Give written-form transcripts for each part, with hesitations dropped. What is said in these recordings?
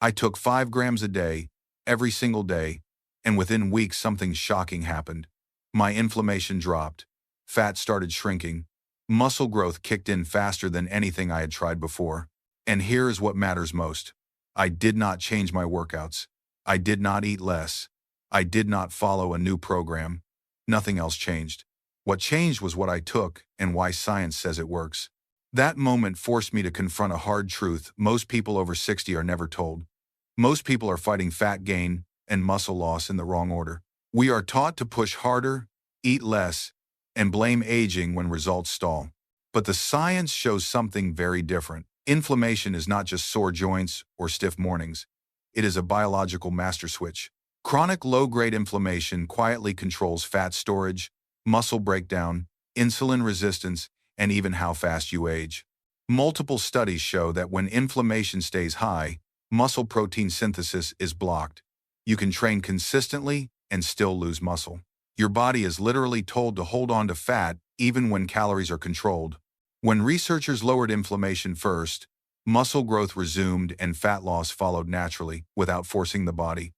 I took 5 grams a day, every single day, and within weeks something shocking happened. My inflammation dropped, fat started shrinking, muscle growth kicked in faster than anything I had tried before. And here is what matters most. I did not change my workouts. I did not eat less. I did not follow a new program. Nothing else changed. What changed was what I took and why science says it works. That moment forced me to confront a hard truth most people over 60 are never told. Most people are fighting fat gain and muscle loss in the wrong order. We are taught to push harder, eat less, and blame aging when results stall. But the science shows something very different. Inflammation is not just sore joints or stiff mornings. It is a biological master switch. Chronic low-grade inflammation quietly controls fat storage, muscle breakdown, insulin resistance, and even how fast you age. Multiple studies show that when inflammation stays high, muscle protein synthesis is blocked. You can train consistently and still lose muscle. Your body is literally told to hold on to fat even when calories are controlled. When researchers lowered inflammation first, muscle growth resumed and fat loss followed naturally without forcing the body.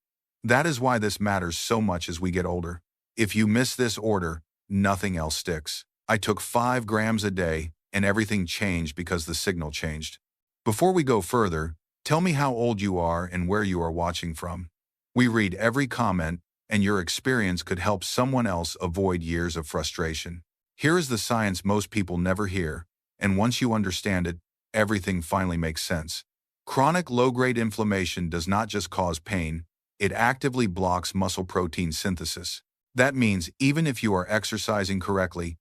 That is why this matters so much as we get older. If you miss this order, nothing else sticks. I took 5 grams a day and everything changed because the signal changed. Before we go further, tell me how old you are and where you are watching from. We read every comment, and your experience could help someone else avoid years of frustration. Here is the science most people never hear, and once you understand it, everything finally makes sense. Chronic low-grade inflammation does not just cause pain, it actively blocks muscle protein synthesis. That means even if you are exercising correctly,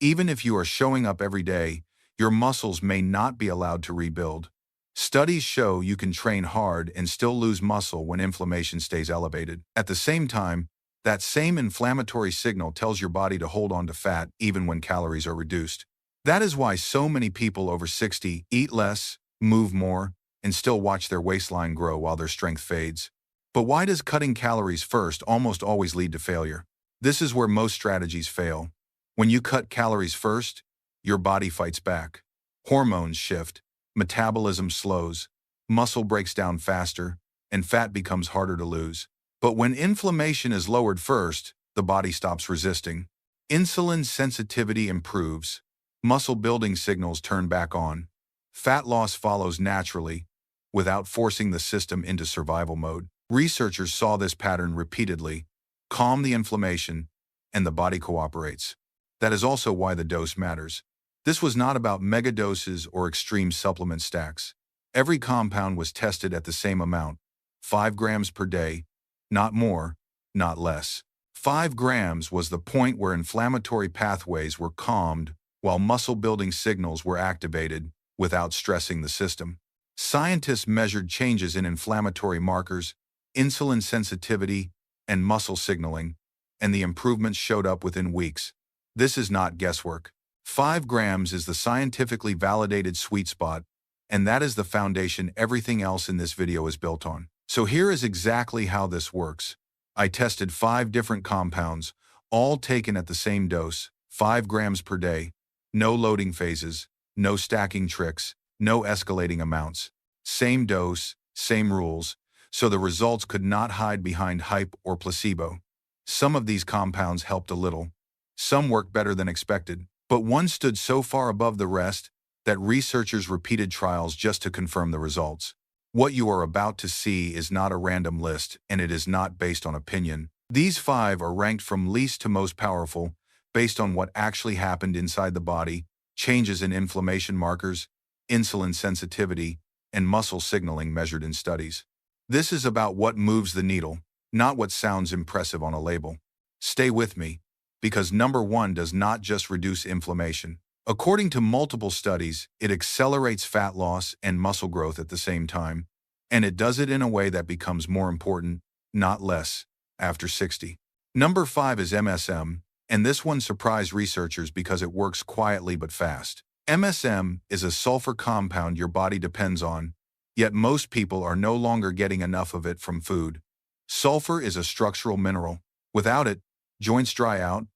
even if you are showing up every day, your muscles may not be allowed to rebuild. Studies show you can train hard and still lose muscle when inflammation stays elevated. At the same time, that same inflammatory signal tells your body to hold on to fat even when calories are reduced. That is why so many people over 60 eat less, move more, and still watch their waistline grow while their strength fades. But why does cutting calories first almost always lead to failure? This is where most strategies fail. When you cut calories first, your body fights back. Hormones shift. Metabolism slows, muscle breaks down faster, and fat becomes harder to lose. But when inflammation is lowered first, the body stops resisting. Insulin sensitivity improves, muscle building signals turn back on. Fat loss follows naturally, without forcing the system into survival mode. Researchers saw this pattern repeatedly, calm the inflammation, and the body cooperates. That is also why the dose matters. This was not about mega doses or extreme supplement stacks. Every compound was tested at the same amount, 5 grams per day, not more, not less. 5 grams was the point where inflammatory pathways were calmed while muscle-building signals were activated without stressing the system. Scientists measured changes in inflammatory markers, insulin sensitivity, and muscle signaling, and the improvements showed up within weeks. This is not guesswork. 5 grams is the scientifically validated sweet spot, and that is the foundation everything else in this video is built on. So here is exactly how this works. I tested 5 different compounds, all taken at the same dose, 5 grams per day. No loading phases, no stacking tricks, no escalating amounts. Same dose, same rules, so the results could not hide behind hype or placebo. Some of these compounds helped a little. Some worked better than expected. But one stood so far above the rest that researchers repeated trials just to confirm the results. What you are about to see is not a random list, and it is not based on opinion. These 5 are ranked from least to most powerful, based on what actually happened inside the body, changes in inflammation markers, insulin sensitivity, and muscle signaling measured in studies. This is about what moves the needle, not what sounds impressive on a label. Stay with me, because number 1 does not just reduce inflammation. According to multiple studies, it accelerates fat loss and muscle growth at the same time, and it does it in a way that becomes more important, not less, after 60. Number 5 is MSM, and this one surprised researchers because it works quietly but fast. MSM is a sulfur compound your body depends on, yet most people are no longer getting enough of it from food. Sulfur is a structural mineral. Without it, joints dry out,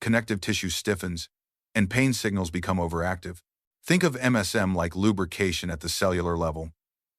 connective tissue stiffens, and pain signals become overactive. Think of MSM like lubrication at the cellular level.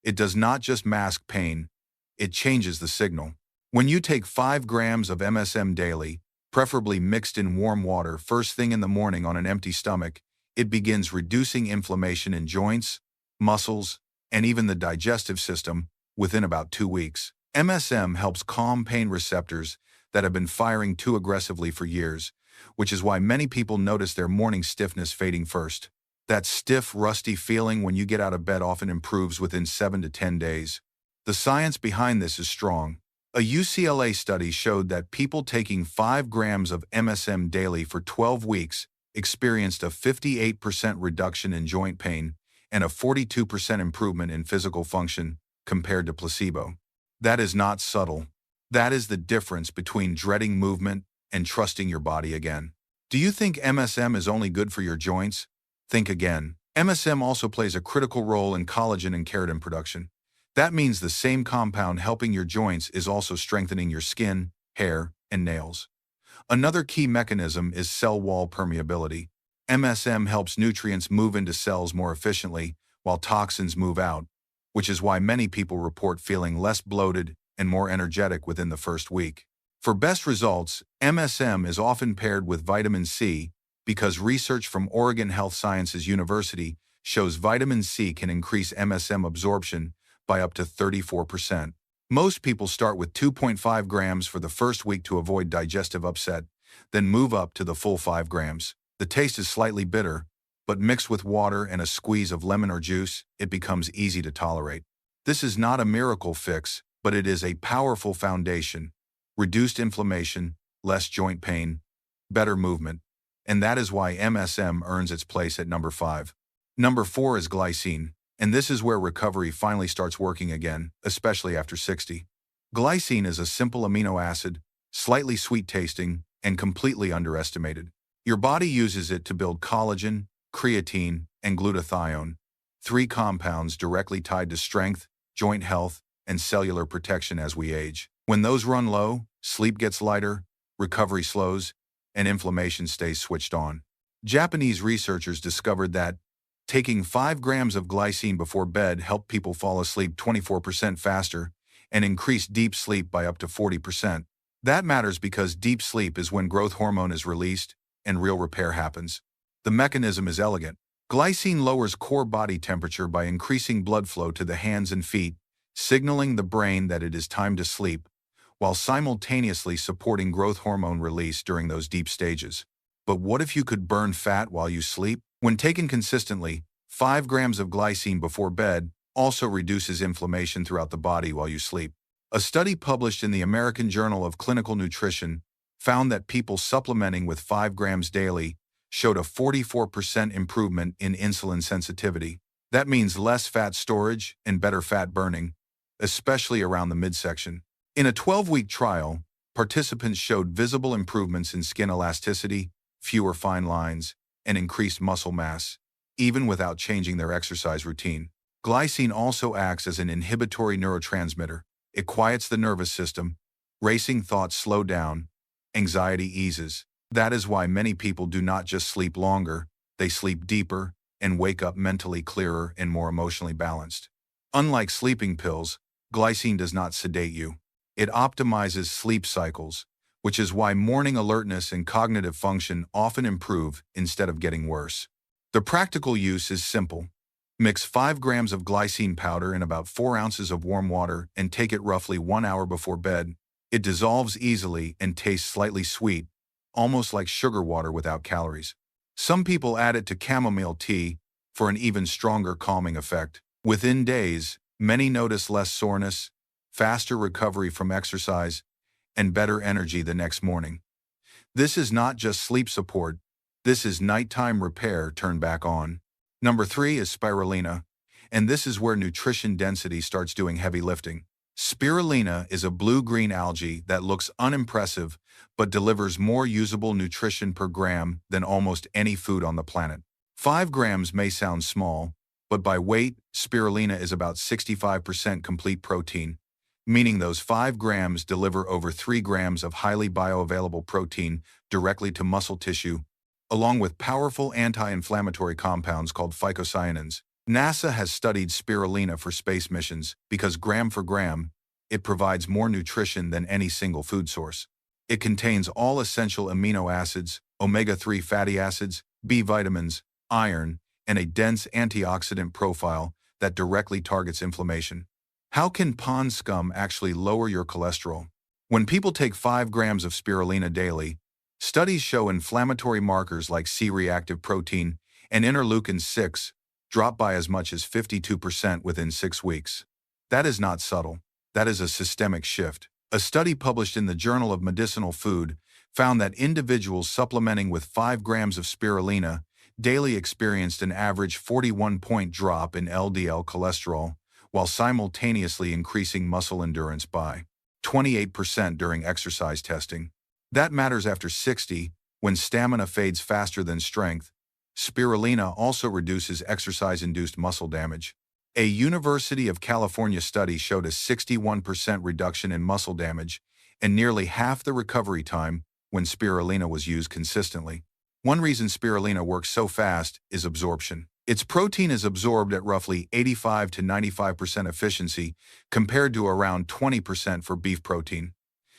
It does not just mask pain, it changes the signal. When you take 5 grams of MSM daily, preferably mixed in warm water first thing in the morning on an empty stomach, it begins reducing inflammation in joints, muscles, and even the digestive system within about 2 weeks. MSM helps calm pain receptors that have been firing too aggressively for years, which is why many people notice their morning stiffness fading first. That stiff, rusty feeling when you get out of bed often improves within 7 to 10 days. The science behind this is strong. A UCLA study showed that people taking 5 grams of MSM daily for 12 weeks experienced a 58% reduction in joint pain and a 42% improvement in physical function compared to placebo. That is not subtle. That is the difference between dreading movement and trusting your body again. Do you think MSM is only good for your joints? Think again. MSM also plays a critical role in collagen and keratin production. That means the same compound helping your joints is also strengthening your skin, hair, and nails. Another key mechanism is cell wall permeability. MSM helps nutrients move into cells more efficiently while toxins move out, which is why many people report feeling less bloated and more energetic within the first week. For best results, MSM is often paired with vitamin C because research from Oregon Health Sciences University shows vitamin C can increase MSM absorption by up to 34%. Most people start with 2.5 grams for the first week to avoid digestive upset, then move up to the full 5 grams. The taste is slightly bitter, but mixed with water and a squeeze of lemon or juice, it becomes easy to tolerate. This is not a miracle fix, but it is a powerful foundation. Reduced inflammation, less joint pain, better movement, and that is why MSM earns its place at number 5. Number 4 is glycine, and this is where recovery finally starts working again, especially after 60. Glycine is a simple amino acid, slightly sweet tasting, and completely underestimated. Your body uses it to build collagen, creatine, and glutathione, 3 compounds directly tied to strength, joint health, and cellular protection as we age. When those run low, sleep gets lighter, recovery slows, and inflammation stays switched on. Japanese researchers discovered that taking 5 grams of glycine before bed helped people fall asleep 24% faster and increase deep sleep by up to 40%. That matters because deep sleep is when growth hormone is released and real repair happens. The mechanism is elegant. Glycine lowers core body temperature by increasing blood flow to the hands and feet, signaling the brain that it is time to sleep, while simultaneously supporting growth hormone release during those deep stages. But what if you could burn fat while you sleep? When taken consistently, 5 grams of glycine before bed also reduces inflammation throughout the body while you sleep. A study published in the American Journal of Clinical Nutrition found that people supplementing with 5 grams daily showed a 44% improvement in insulin sensitivity. That means less fat storage and better fat burning, especially around the midsection. In a 12-week trial, participants showed visible improvements in skin elasticity, fewer fine lines, and increased muscle mass, even without changing their exercise routine. Glycine also acts as an inhibitory neurotransmitter. It quiets the nervous system, racing thoughts slow down, anxiety eases. That is why many people do not just sleep longer, they sleep deeper and wake up mentally clearer and more emotionally balanced. Unlike sleeping pills, glycine does not sedate you. It optimizes sleep cycles, which is why morning alertness and cognitive function often improve instead of getting worse. The practical use is simple. Mix 5 grams of glycine powder in about 4 ounces of warm water and take it roughly 1 hour before bed. It dissolves easily and tastes slightly sweet, almost like sugar water without calories. Some people add it to chamomile tea for an even stronger calming effect. Within days, many notice less soreness, faster recovery from exercise, and better energy the next morning. This is not just sleep support, this is nighttime repair turned back on. Number 3 is spirulina, and this is where nutrition density starts doing heavy lifting. Spirulina is a blue-green algae that looks unimpressive but delivers more usable nutrition per gram than almost any food on the planet. 5 grams may sound small, but by weight, spirulina is about 65% complete protein, meaning those 5 grams deliver over 3 grams of highly bioavailable protein directly to muscle tissue, along with powerful anti-inflammatory compounds called phycocyanins. NASA has studied spirulina for space missions because gram for gram, it provides more nutrition than any single food source. It contains all essential amino acids, omega-3 fatty acids, B vitamins, iron, and a dense antioxidant profile that directly targets inflammation. How can pond scum actually lower your cholesterol? When people take 5 grams of spirulina daily, studies show inflammatory markers like C-reactive protein and interleukin-6 drop by as much as 52% within 6 weeks. That is not subtle. That is a systemic shift. A study published in the Journal of Medicinal Food found that individuals supplementing with 5 grams of spirulina daily experienced an average 41-point drop in LDL cholesterol, while simultaneously increasing muscle endurance by 28% during exercise testing. That matters after 60, when stamina fades faster than strength. Spirulina also reduces exercise-induced muscle damage. A University of California study showed a 61% reduction in muscle damage and nearly half the recovery time when spirulina was used consistently. One reason spirulina works so fast is absorption. Its protein is absorbed at roughly 85 to 95% efficiency compared to around 20% for beef protein.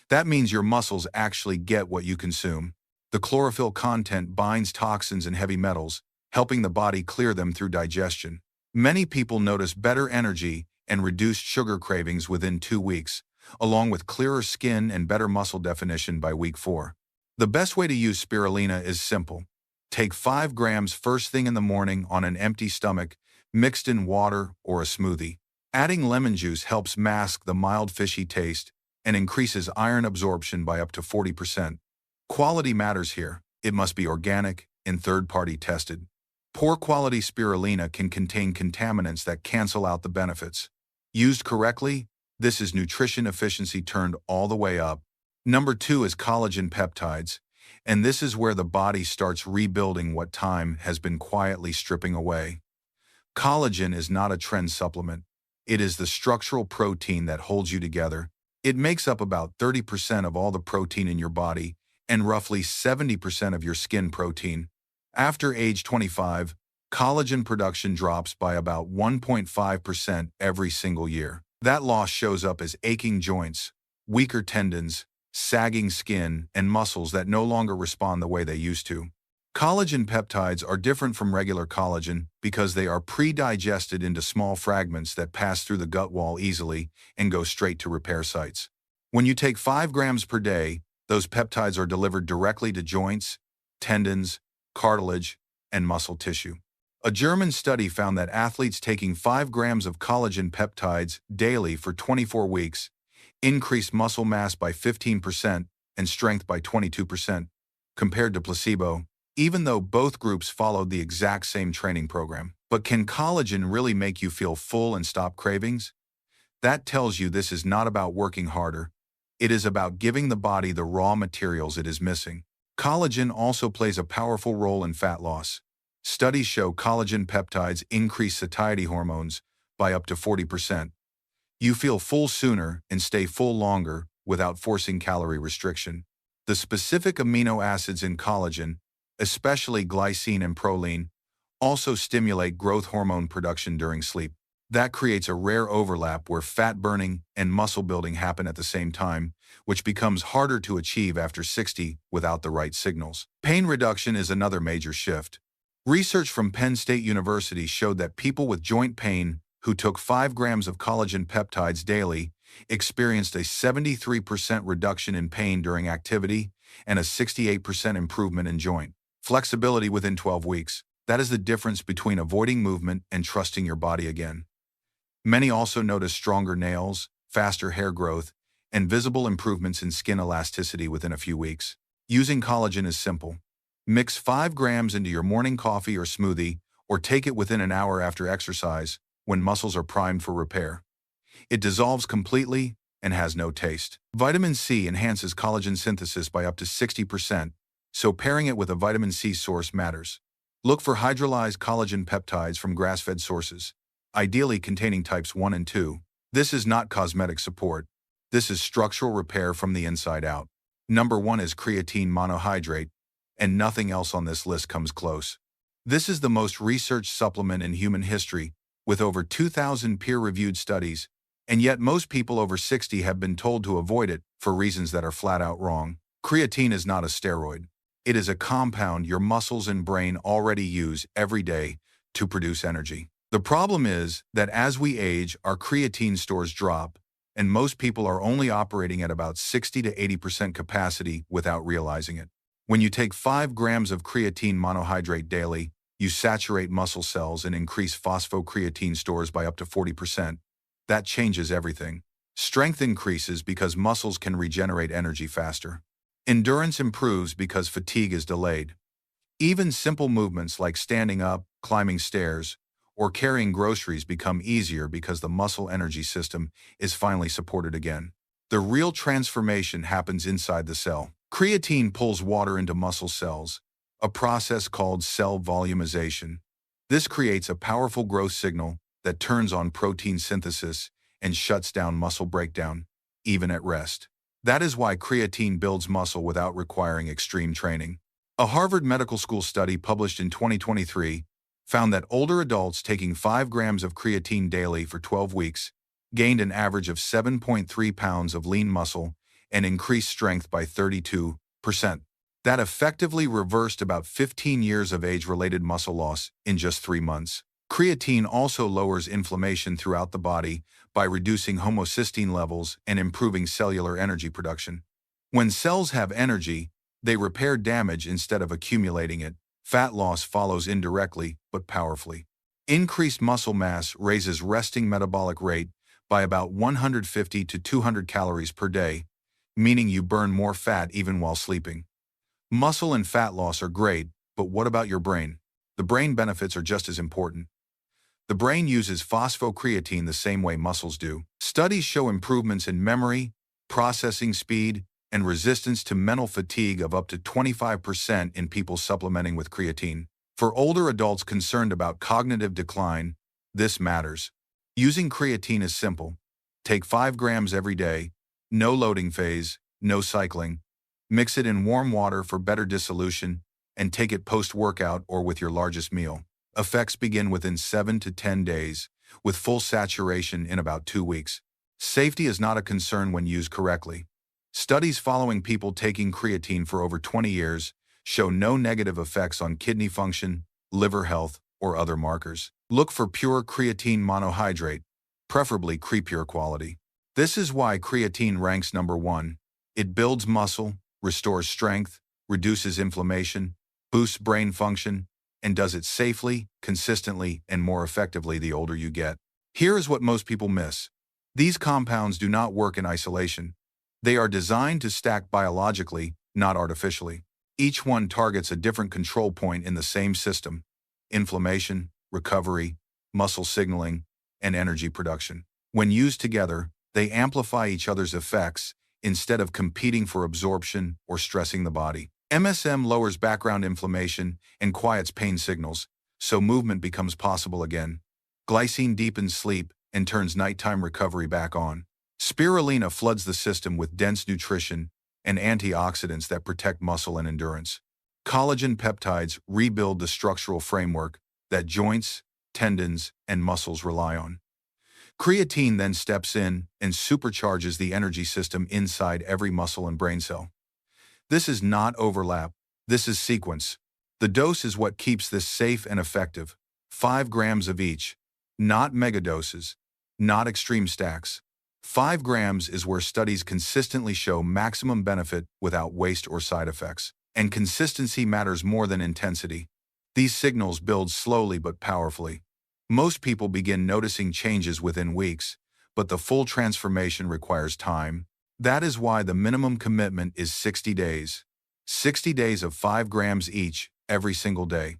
That means your muscles actually get what you consume. The chlorophyll content binds toxins and heavy metals, helping the body clear them through digestion. Many people notice better energy and reduced sugar cravings within 2 weeks, along with clearer skin and better muscle definition by week 4. The best way to use spirulina is simple. Take 5 grams first thing in the morning on an empty stomach, mixed in water or a smoothie. Adding lemon juice helps mask the mild fishy taste and increases iron absorption by up to 40%. Quality matters here. It must be organic and third-party tested. Poor quality spirulina can contain contaminants that cancel out the benefits. Used correctly, this is nutrition efficiency turned all the way up. Number 2 is collagen peptides, and this is where the body starts rebuilding what time has been quietly stripping away. Collagen is not a trend supplement. It is the structural protein that holds you together. It makes up about 30% of all the protein in your body and roughly 70% of your skin protein. After age 25, collagen production drops by about 1.5% every single year. That loss shows up as aching joints, weaker tendons, sagging skin, and muscles that no longer respond the way they used to. Collagen peptides are different from regular collagen because they are pre-digested into small fragments that pass through the gut wall easily and go straight to repair sites. When you take 5 grams per day, those peptides are delivered directly to joints, tendons, cartilage, and muscle tissue. A German study found that athletes taking 5 grams of collagen peptides daily for 24 weeks increased muscle mass by 15% and strength by 22%, compared to placebo, even though both groups followed the exact same training program. But can collagen really make you feel full and stop cravings? That tells you this is not about working harder. It is about giving the body the raw materials it is missing. Collagen also plays a powerful role in fat loss. Studies show collagen peptides increase satiety hormones by up to 40%. You feel full sooner and stay full longer without forcing calorie restriction. The specific amino acids in collagen, especially glycine and proline, also stimulate growth hormone production during sleep. That creates a rare overlap where fat burning and muscle building happen at the same time, which becomes harder to achieve after 60 without the right signals. Pain reduction is another major shift. Research from Penn State University showed that people with joint pain who took 5 grams of collagen peptides daily experienced a 73% reduction in pain during activity and a 68% improvement in joint flexibility within 12 weeks. That is the difference between avoiding movement and trusting your body again. Many also notice stronger nails, faster hair growth, and visible improvements in skin elasticity within a few weeks. Using collagen is simple. Mix 5 grams into your morning coffee or smoothie, or take it within an hour after exercise when muscles are primed for repair. It dissolves completely and has no taste. Vitamin C enhances collagen synthesis by up to 60%, so pairing it with a vitamin C source matters. Look for hydrolyzed collagen peptides from grass-fed sources, ideally containing types 1 and 2. This is not cosmetic support. This is structural repair from the inside out. Number 1 is creatine monohydrate, and nothing else on this list comes close. This is the most researched supplement in human history with over 2,000 peer-reviewed studies, and yet most people over 60 have been told to avoid it for reasons that are flat out wrong. Creatine is not a steroid. It is a compound your muscles and brain already use every day to produce energy. The problem is that as we age, our creatine stores drop, and most people are only operating at about 60 to 80% capacity without realizing it. When you take 5 grams of creatine monohydrate daily, you saturate muscle cells and increase phosphocreatine stores by up to 40%. That changes everything. Strength increases because muscles can regenerate energy faster. Endurance improves because fatigue is delayed. Even simple movements like standing up, climbing stairs, or carrying groceries become easier because the muscle energy system is finally supported again. The real transformation happens inside the cell. Creatine pulls water into muscle cells, a process called cell volumization. This creates a powerful growth signal that turns on protein synthesis and shuts down muscle breakdown, even at rest. That is why creatine builds muscle without requiring extreme training. A Harvard Medical School study published in 2023 found that older adults taking 5 grams of creatine daily for 12 weeks gained an average of 7.3 pounds of lean muscle and increased strength by 32%. That effectively reversed about 15 years of age-related muscle loss in just 3 months. Creatine also lowers inflammation throughout the body by reducing homocysteine levels and improving cellular energy production. When cells have energy, they repair damage instead of accumulating it. Fat loss follows indirectly but powerfully. Increased muscle mass raises resting metabolic rate by about 150 to 200 calories per day, meaning you burn more fat even while sleeping. Muscle and fat loss are great, but what about your brain? The brain benefits are just as important. The brain uses phosphocreatine the same way muscles do. Studies show improvements in memory, processing speed, and resistance to mental fatigue of up to 25% in people supplementing with creatine. For older adults concerned about cognitive decline, this matters. Using creatine is simple. Take 5 grams every day, no loading phase, no cycling. Mix it in warm water for better dissolution, and take it post-workout or with your largest meal. Effects begin within 7 to 10 days, with full saturation in about 2 weeks. Safety is not a concern when used correctly. Studies following people taking creatine for over 20 years show no negative effects on kidney function, liver health, or other markers. Look for pure creatine monohydrate, preferably Crepure quality. This is why creatine ranks number 1. It builds muscle, restores strength, reduces inflammation, boosts brain function, and does it safely, consistently, and more effectively the older you get. Here is what most people miss. These compounds do not work in isolation. They are designed to stack biologically, not artificially. Each one targets a different control point in the same system: inflammation, recovery, muscle signaling, and energy production. When used together, they amplify each other's effects instead of competing for absorption or stressing the body. MSM lowers background inflammation and quiets pain signals, so movement becomes possible again. Glycine deepens sleep and turns nighttime recovery back on. Spirulina floods the system with dense nutrition and antioxidants that protect muscle and endurance. Collagen peptides rebuild the structural framework that joints, tendons, and muscles rely on. Creatine then steps in and supercharges the energy system inside every muscle and brain cell. This is not overlap, this is sequence. The dose is what keeps this safe and effective. 5 grams of each, not megadoses, not extreme stacks. 5 grams is where studies consistently show maximum benefit without waste or side effects. And consistency matters more than intensity. These signals build slowly but powerfully. Most people begin noticing changes within weeks, but the full transformation requires time. That is why the minimum commitment is 60 days. 60 days of 5 grams each, every single day.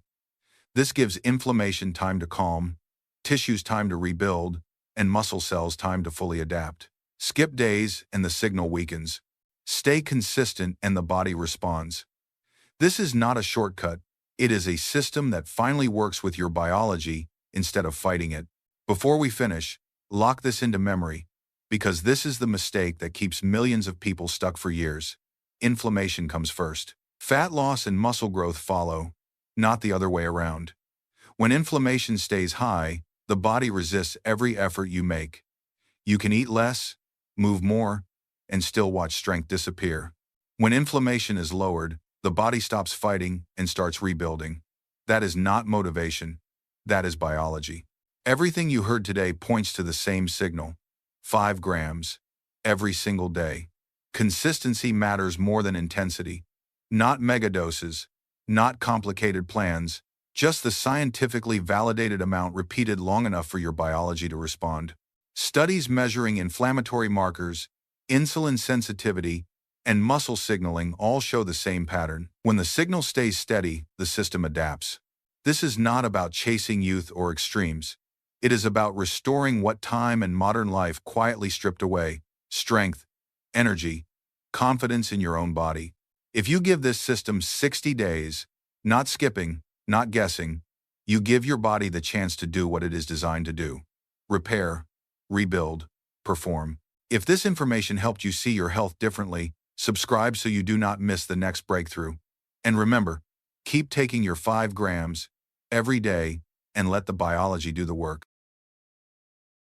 This gives inflammation time to calm, tissues time to rebuild, and muscle cells time to fully adapt. Skip days and the signal weakens. Stay consistent and the body responds. This is not a shortcut. It is a system that finally works with your biology instead of fighting it. Before we finish, lock this into memory, because this is the mistake that keeps millions of people stuck for years. Inflammation comes first. Fat loss and muscle growth follow, not the other way around. When inflammation stays high, The body resists every effort you make. You can eat less, move more, and still watch strength disappear. When inflammation is lowered, the body stops fighting and starts rebuilding. That is not motivation. That is biology. Everything you heard today points to the same signal. 5 grams. Every single day. Consistency matters more than intensity. Not megadoses, not complicated plans, just the scientifically validated amount repeated long enough for your biology to respond. Studies measuring inflammatory markers, insulin sensitivity, and muscle signaling all show the same pattern. When the signal stays steady, the system adapts. This is not about chasing youth or extremes. It is about restoring what time and modern life quietly stripped away: strength, energy, confidence in your own body. If you give this system 60 days, not skipping, not guessing, you give your body the chance to do what it is designed to do: repair, rebuild, perform. If this information helped you see your health differently, subscribe so you do not miss the next breakthrough. And remember, keep taking your 5 grams every day and let the biology do the work.